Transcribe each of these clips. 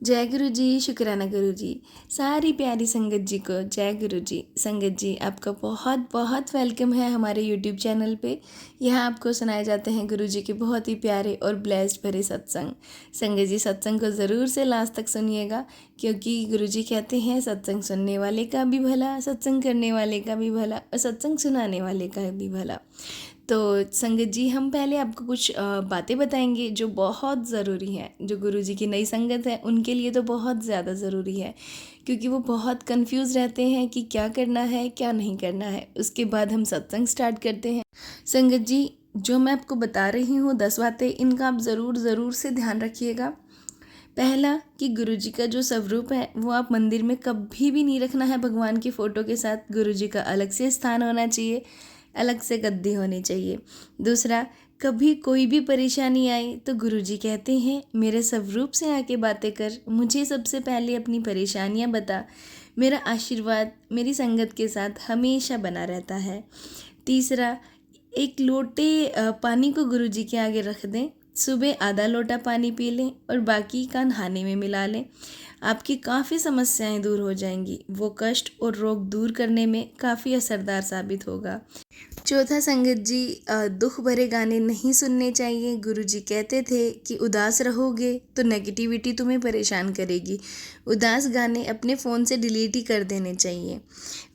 जय गुरु जी, शुक्राना गुरु जी। सारी प्यारी संगत जी को जय गुरु जी। संगत जी, आपका बहुत बहुत वेलकम है हमारे यूट्यूब चैनल पे। यहाँ आपको सुनाए जाते हैं गुरु जी के बहुत ही प्यारे और ब्लेस्ड भरे सत्संग। संगत जी, सत्संग को ज़रूर से लास्ट तक सुनिएगा, क्योंकि गुरु जी कहते हैं सत्संग सुनने वाले का भी भला, सत्संग करने वाले का भी भला और सत्संग सुनाने वाले का भी भला। तो संगत जी, हम पहले आपको कुछ बातें बताएंगे जो बहुत ज़रूरी हैं। जो गुरु जी की नई संगत है उनके लिए तो बहुत ज़्यादा ज़रूरी है, क्योंकि वो बहुत कंफ्यूज रहते हैं कि क्या करना है क्या नहीं करना है। उसके बाद हम सत्संग स्टार्ट करते हैं। संगत जी, जो मैं आपको बता रही हूँ 10 बातें, इनका आप ज़रूर से ध्यान रखिएगा। पहला कि गुरु जी का जो स्वरूप है वो आप मंदिर में कभी भी नहीं रखना है भगवान की फ़ोटो के साथ। गुरु जी का अलग से स्थान होना चाहिए, अलग से गद्दी होनी चाहिए। दूसरा, कभी कोई भी परेशानी आए तो गुरु जी कहते हैं मेरे स्वरूप से आके बातें कर, मुझे सबसे पहले अपनी परेशानियां बता, मेरा आशीर्वाद मेरी संगत के साथ हमेशा बना रहता है। तीसरा, एक लोटे पानी को गुरु जी के आगे रख दें, सुबह आधा लोटा पानी पी लें और बाकी का नहाने में मिला लें। आपकी काफ़ी समस्याएं दूर हो जाएंगी। वो कष्ट और रोग दूर करने में काफ़ी असरदार साबित होगा। चौथा संगत जी, दुख भरे गाने नहीं सुनने चाहिए। गुरुजी कहते थे कि उदास रहोगे तो नेगेटिविटी तुम्हें परेशान करेगी। उदास गाने अपने फ़ोन से डिलीट ही कर देने चाहिए।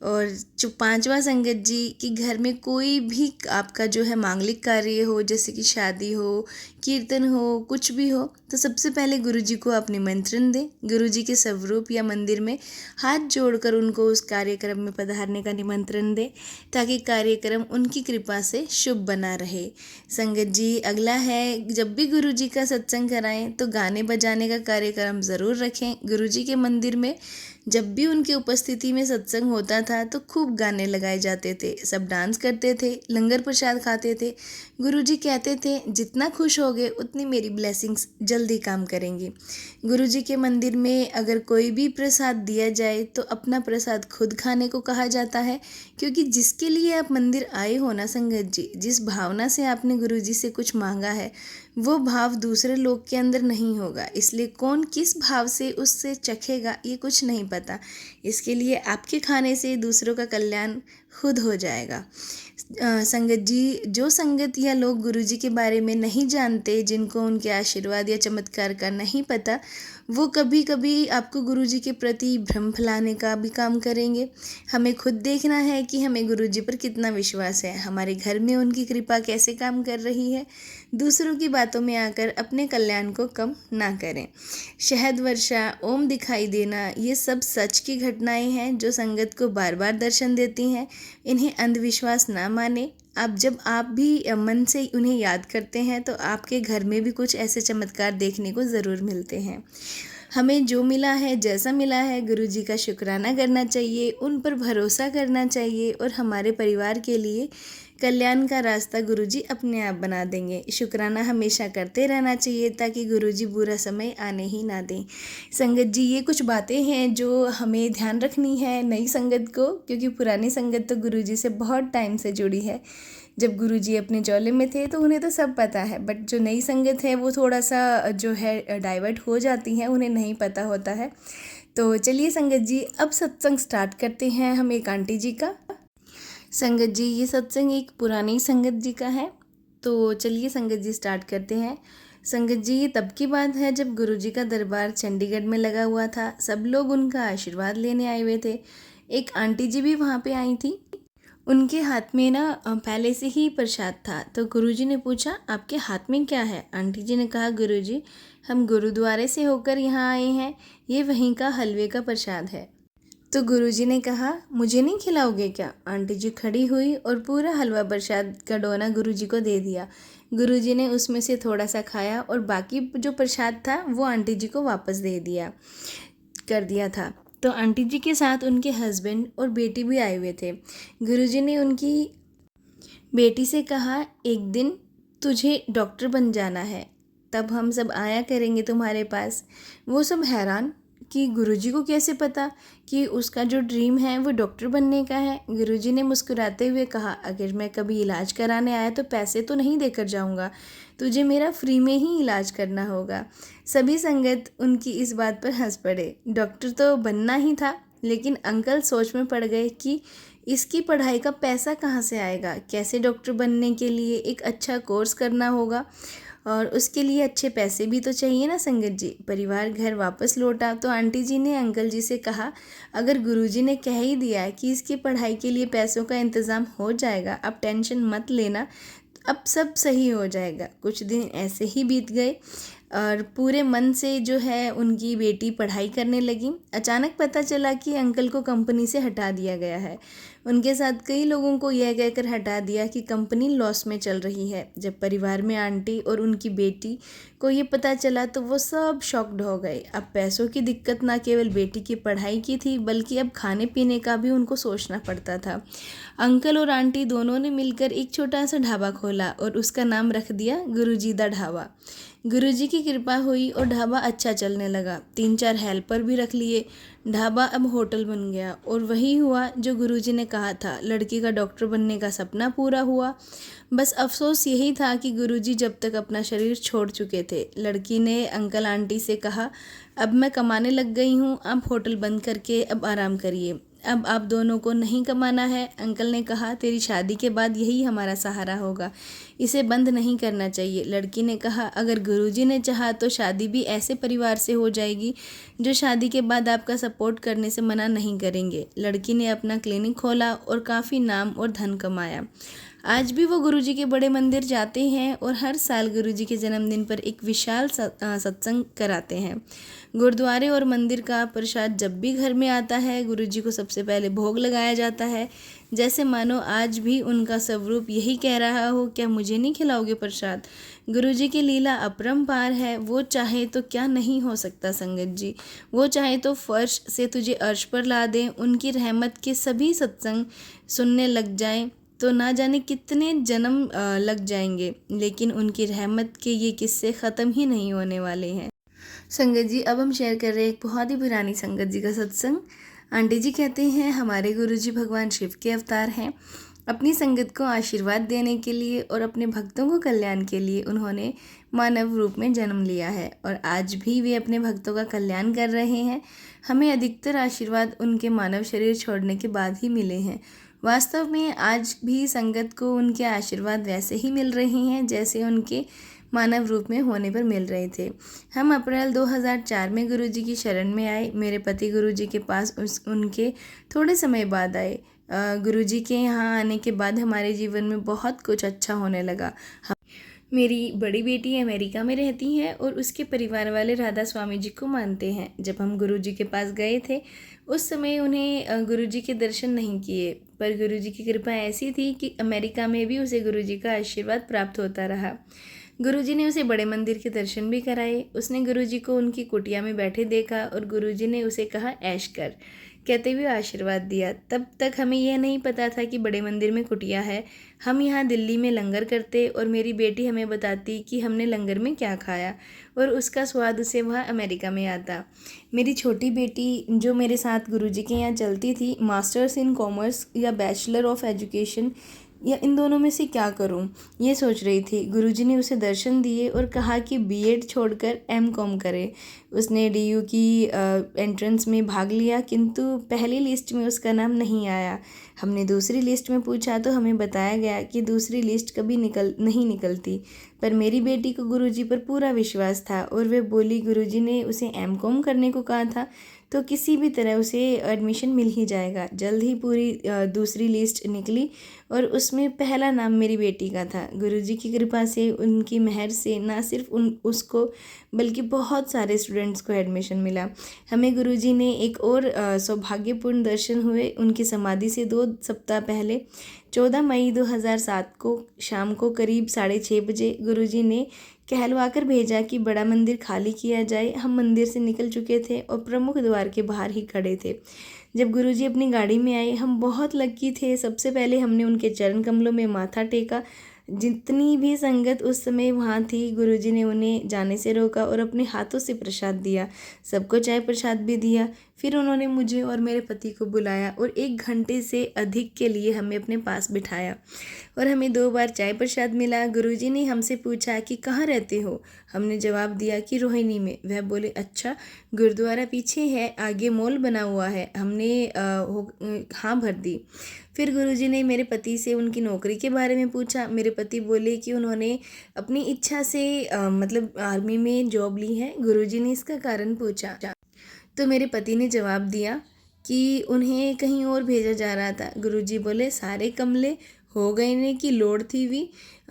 और जो पांचवा संगत जी, कि घर में कोई भी आपका जो है मांगलिक कार्य हो, जैसे कि शादी हो, कीर्तन हो, कुछ भी हो, तो सबसे पहले गुरुजी को आप निमंत्रण दें। गुरुजी के स्वरूप या मंदिर में हाथ जोड़कर उनको उस कार्यक्रम में पधारने का निमंत्रण दें, ताकि कार्यक्रम उनकी कृपा से शुभ बना रहे। संगत जी, अगला है, जब भी गुरु जी का सत्संग कराएं तो गाने बजाने का कार्यक्रम ज़रूर रखें। गुरु जी के मंदिर में जब भी उनकी उपस्थिति में सत्संग होता था तो खूब गाने लगाए जाते थे, सब डांस करते थे, लंगर प्रसाद खाते थे। गुरु जी कहते थे जितना खुश होगे उतनी मेरी ब्लेसिंग्स जल्दी काम करेंगी। गुरु जी के मंदिर में अगर कोई भी प्रसाद दिया जाए तो अपना प्रसाद खुद खाने को कहा जाता है, क्योंकि जिसके लिए आप मंदिर आए हो ना संगत जी, जिस भावना से आपने गुरु जी से कुछ मांगा है, वो भाव दूसरे लोग के अंदर नहीं होगा। इसलिए कौन किस भाव से उससे चखेगा ये कुछ नहीं पता। इसके लिए आपके खाने से दूसरों का कल्याण खुद हो जाएगा। संगत जी, जो संगत या लोग गुरु जी के बारे में नहीं जानते, जिनको उनके आशीर्वाद या चमत्कार का नहीं पता, वो कभी कभी आपको गुरु जी के प्रति भ्रम फैलाने का भी काम करेंगे। हमें खुद देखना है कि हमें गुरु जी पर कितना विश्वास है, हमारे घर में उनकी कृपा कैसे काम कर रही है। दूसरों की बातों में आकर अपने कल्याण को कम ना करें। शहद वर्षा, ओम दिखाई देना, ये सब सच की घटनाएं हैं जो संगत को बार बार दर्शन देती हैं। इन्हें अंधविश्वास ना माने। जब आप भी मन से उन्हें याद करते हैं तो आपके घर में भी कुछ ऐसे चमत्कार देखने को ज़रूर मिलते हैं। हमें जो मिला है, जैसा मिला है, गुरु जी का शुक्राना करना चाहिए, उन पर भरोसा करना चाहिए और हमारे परिवार के लिए कल्याण का रास्ता गुरु जी अपने आप बना देंगे। शुक्राना हमेशा करते रहना चाहिए ताकि गुरु जी बुरा समय आने ही ना दें। संगत जी, ये कुछ बातें हैं जो हमें ध्यान रखनी है नई संगत को, क्योंकि पुरानी संगत तो गुरु जी से बहुत टाइम से जुड़ी है। जब गुरु जी अपने चौले में थे तो उन्हें तो सब पता है, बट जो नई संगत है वो थोड़ा सा जो है डाइवर्ट हो जाती हैं, उन्हें नहीं पता होता है। तो चलिए संगत जी, अब सत्संग स्टार्ट करते हैं हम एक आंटी जी का। संगत जी, ये सत्संग एक पुरानी संगत जी का है। तो चलिए संगत जी स्टार्ट करते हैं। संगत जी, ये तब की बात है जब गुरु जी का दरबार चंडीगढ़ में लगा हुआ था। सब लोग उनका आशीर्वाद लेने आए हुए थे। एक आंटी जी भी वहाँ पे आई थी। उनके हाथ में ना पहले से ही प्रसाद था। तो गुरुजी ने पूछा, आपके हाथ में क्या है? आंटी जी ने कहा, गुरुजी, हम गुरुद्वारे से होकर यहाँ आए हैं, ये वहीं का हलवे का प्रसाद है। तो गुरुजी ने कहा, मुझे नहीं खिलाओगे क्या? आंटी जी खड़ी हुई और पूरा हलवा प्रसाद का डोना गुरुजी को दे दिया। गुरुजी ने उसमें से थोड़ा सा खाया और बाकी जो प्रसाद था वो आंटी जी को वापस दे दिया कर दिया था। तो आंटी जी के साथ उनके हस्बैंड और बेटी भी आए हुए थे। गुरुजी ने उनकी बेटी से कहा, एक दिन तुझे डॉक्टर बन जाना है, तब हम सब आया करेंगे तुम्हारे पास। वो सब हैरान कि गुरुजी को कैसे पता कि उसका जो ड्रीम है वो डॉक्टर बनने का है। गुरुजी ने मुस्कुराते हुए कहा, अगर मैं कभी इलाज कराने आया तो पैसे तो नहीं देकर जाऊंगा, तुझे मेरा फ्री में ही इलाज करना होगा। सभी संगत उनकी इस बात पर हंस पड़े। डॉक्टर तो बनना ही था, लेकिन अंकल सोच में पड़ गए कि इसकी पढ़ाई का पैसा कहाँ से आएगा। कैसे डॉक्टर बनने के लिए एक अच्छा कोर्स करना होगा और उसके लिए अच्छे पैसे भी तो चाहिए ना संगत जी। परिवार घर वापस लौटा तो आंटी जी ने अंकल जी से कहा, अगर गुरुजी ने कह ही दिया कि इसकी पढ़ाई के लिए पैसों का इंतज़ाम हो जाएगा, आप टेंशन मत लेना, अब सब सही हो जाएगा। कुछ दिन ऐसे ही बीत गए और पूरे मन से जो है उनकी बेटी पढ़ाई करने लगी। अचानक पता चला कि अंकल को कंपनी से हटा दिया गया है। उनके साथ कई लोगों को यह कहकर हटा दिया कि कंपनी लॉस में चल रही है। जब परिवार में आंटी और उनकी बेटी को ये पता चला तो वो सब शॉक्ड हो गए। अब पैसों की दिक्कत ना केवल बेटी की पढ़ाई की थी, बल्कि अब खाने पीने का भी उनको सोचना पड़ता था। अंकल और आंटी दोनों ने मिलकर एक छोटा सा ढाबा खोला और उसका नाम रख दिया गुरुजी दा ढाबा। गुरुजी की कृपा हुई और ढाबा अच्छा चलने लगा। 3-4 हेल्पर भी रख लिए। ढाबा अब होटल बन गया और वही हुआ जो गुरुजी ने कहा था। लड़की का डॉक्टर बनने का सपना पूरा हुआ। बस अफसोस यही था कि गुरुजी जब तक अपना शरीर छोड़ चुके थे। लड़की ने अंकल आंटी से कहा, अब मैं कमाने लग गई हूँ, आप होटल बंद करके अब आराम करिए। अब आप दोनों को नहीं कमाना है। अंकल ने कहा, तेरी शादी के बाद यही हमारा सहारा होगा, इसे बंद नहीं करना चाहिए। लड़की ने कहा, अगर गुरुजी ने चाहा तो शादी भी ऐसे परिवार से हो जाएगी जो शादी के बाद आपका सपोर्ट करने से मना नहीं करेंगे। लड़की ने अपना क्लिनिक खोला और काफ़ी नाम और धन कमाया। आज भी वो गुरुजी के बड़े मंदिर जाते हैं और हर साल गुरुजी के जन्मदिन पर एक विशाल सत्संग कराते हैं। गुरुद्वारे और मंदिर का प्रसाद जब भी घर में आता है, गुरुजी को सबसे पहले भोग लगाया जाता है, जैसे मानो आज भी उनका स्वरूप यही कह रहा हो, क्या मुझे नहीं खिलाओगे प्रसाद। गुरुजी की लीला अपरंपार है। वो चाहे तो क्या नहीं हो सकता संगत जी। वो चाहे तो फर्श से तुझे अर्श पर ला दें। उनकी रहमत के सभी सत्संग सुनने लग जाएं तो ना जाने कितने जन्म लग जाएंगे, लेकिन उनकी रहमत के ये किस्से ख़त्म ही नहीं होने वाले हैं। संगत जी, अब हम शेयर कर रहे हैं एक बहुत ही पुरानी संगत जी का सत्संग। आंटी जी कहते हैं, हमारे गुरुजी भगवान शिव के अवतार हैं। अपनी संगत को आशीर्वाद देने के लिए और अपने भक्तों को कल्याण के लिए उन्होंने मानव रूप में जन्म लिया है और आज भी वे अपने भक्तों का कल्याण कर रहे हैं। हमें अधिकतर आशीर्वाद उनके मानव शरीर छोड़ने के बाद ही मिले हैं। वास्तव में आज भी संगत को उनके आशीर्वाद वैसे ही मिल रहे हैं जैसे उनके मानव रूप में होने पर मिल रहे थे। हम अप्रैल 2004 में गुरुजी की शरण में आए। मेरे पति गुरुजी के पास उनके थोड़े समय बाद आए। गुरुजी के यहाँ आने के बाद हमारे जीवन में बहुत कुछ अच्छा होने लगा। मेरी बड़ी बेटी अमेरिका में रहती हैं और उसके परिवार वाले राधा स्वामी जी को मानते हैं। जब हम गुरुजी के पास गए थे उस समय उन्हें गुरुजी के दर्शन नहीं किए, पर गुरुजी की कृपा ऐसी थी कि अमेरिका में भी उसे गुरुजी का आशीर्वाद प्राप्त होता रहा। गुरुजी ने उसे बड़े मंदिर के दर्शन भी कराए। उसने गुरुजी को उनकी कुटिया में बैठे देखा और गुरुजी ने उसे कहा, ऐश कर कहते हुए आशीर्वाद दिया। तब तक हमें यह नहीं पता था कि बड़े मंदिर में कुटिया है। हम यहाँ दिल्ली में लंगर करते और मेरी बेटी हमें बताती कि हमने लंगर में क्या खाया और उसका स्वाद उसे वहाँ अमेरिका में आता। मेरी छोटी बेटी जो मेरे साथ गुरुजी के यहाँ चलती थी, मास्टर्स इन कॉमर्स या बैचलर ऑफ एजुकेशन या इन दोनों में से क्या करूं, ये सोच रही थी। गुरुजी ने उसे दर्शन दिए और कहा कि बीएड छोड़कर एमकॉम करे। उसने डीयू की एंट्रेंस में भाग लिया, किंतु पहली लिस्ट में उसका नाम नहीं आया। हमने दूसरी लिस्ट में पूछा तो हमें बताया गया कि दूसरी लिस्ट कभी नहीं निकलती, पर मेरी बेटी को गुरुजी पर पूरा विश्वास था और वह बोली, गुरुजी ने उसे एमकॉम करने को कहा था तो किसी भी तरह उसे एडमिशन मिल ही जाएगा। जल्द ही पूरी दूसरी लिस्ट निकली और उसमें पहला नाम मेरी बेटी का था। गुरुजी की कृपा से, उनकी मेहर से ना सिर्फ उसको बल्कि बहुत सारे स्टूडेंट्स को एडमिशन मिला। हमें गुरुजी ने एक और सौभाग्यपूर्ण दर्शन हुए। उनकी समाधि से 2 सप्ताह पहले 14 मई 2007 को शाम को करीब 6:30 बजे गुरुजी ने कहलवाकर भेजा कि बड़ा मंदिर खाली किया जाए। हम मंदिर से निकल चुके थे और प्रमुख द्वार के बाहर ही खड़े थे। जब गुरुजी अपनी गाड़ी में आए, हम बहुत लकी थे। सबसे पहले हमने उनके चरण कमलों में माथा टेका। जितनी भी संगत उस समय वहाँ थी, गुरुजी ने उन्हें जाने से रोका और अपने हाथों से प्रसाद दिया। सबको चाय प्रसाद भी दिया। फिर उन्होंने मुझे और मेरे पति को बुलाया और 1 घंटे से अधिक के लिए हमें अपने पास बिठाया और हमें 2 बार चाय प्रसाद मिला। गुरुजी ने हमसे पूछा कि कहाँ रहते हो? हमने जवाब दिया कि रोहिणी में। वह बोले, अच्छा, गुरुद्वारा पीछे है, आगे मॉल बना हुआ है। हमने हाँ भर दी। फिर गुरुजी ने मेरे पति से उनकी नौकरी के बारे में पूछा। मेरे पति बोले कि उन्होंने अपनी इच्छा से मतलब आर्मी में जॉब ली है। गुरुजी ने इसका कारण पूछा तो मेरे पति ने जवाब दिया कि उन्हें कहीं और भेजा जा रहा था। गुरुजी बोले, सारे कमले हो गए ने की लोड़ थी भी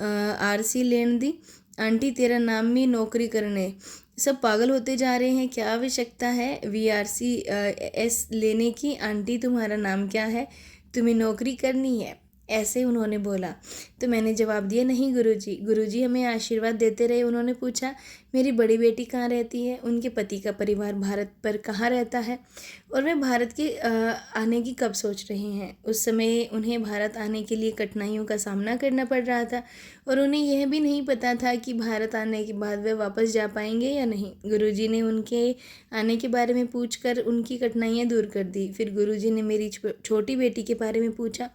आरसी लेन दी, आंटी तेरा नाम में नौकरी करने, सब पागल होते जा रहे हैं, क्या आवश्यकता है VRC एस लेने की? आंटी तुम्हारा नाम क्या है, तुम्हें नौकरी करनी है, ऐसे उन्होंने बोला। तो मैंने जवाब दिया, नहीं गुरुजी। गुरुजी हमें आशीर्वाद देते रहे। उन्होंने पूछा, मेरी बड़ी बेटी कहाँ रहती है? उनके पति का परिवार भारत पर कहाँ रहता है और वे भारत के आने की कब सोच रहे हैं? उस समय उन्हें भारत आने के लिए कठिनाइयों का सामना करना पड़ रहा था और उन्हें यह भी नहीं पता था कि भारत आने के बाद वे वापस जा पाएंगे या नहीं। गुरुजी ने उनके आने के बारे में पूछकर उनकी कठिनाइयाँ दूर कर दी। फिर गुरुजी ने मेरी छोटी बेटी के बारे में पूछा।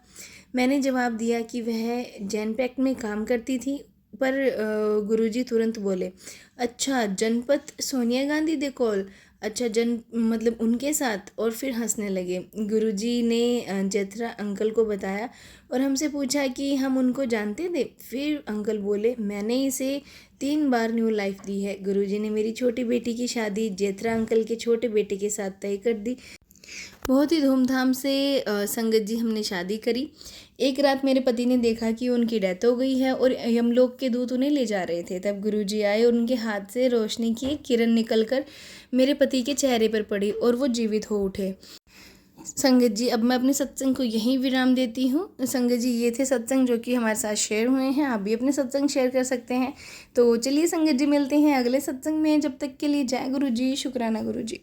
मैंने जवाब दिया कि वह जैनपैक्ट में काम करती थी, पर गुरुजी तुरंत बोले, अच्छा, जनपद सोनिया गांधी दे कॉल, अच्छा मतलब उनके साथ, और फिर हंसने लगे। गुरुजी ने जत्रा अंकल को बताया और हमसे पूछा कि हम उनको जानते थे। फिर अंकल बोले, मैंने इसे 3 बार न्यू लाइफ दी है। गुरुजी ने मेरी छोटी बेटी की शादी जत्रा अंकल के छोटे बेटे के साथ तय कर दी। बहुत ही धूमधाम से संगत जी हमने शादी करी। एक रात मेरे पति ने देखा कि उनकी डेथ हो गई है और यमलोक के दूत उन्हें ले जा रहे थे। तब गुरुजी आए और उनके हाथ से रोशनी की एक किरण निकलकर मेरे पति के चेहरे पर पड़ी और वो जीवित हो उठे। संगत जी, अब मैं अपने सत्संग को यहीं विराम देती हूँ। संगत जी, ये थे सत्संग जो कि हमारे साथ शेयर हुए हैं। आप भी अपने सत्संग शेयर कर सकते हैं। तो चलिए संगत जी, मिलते हैं अगले सत्संग में। जब तक के लिए जय गुरु जी, शुक्राना गुरु जी।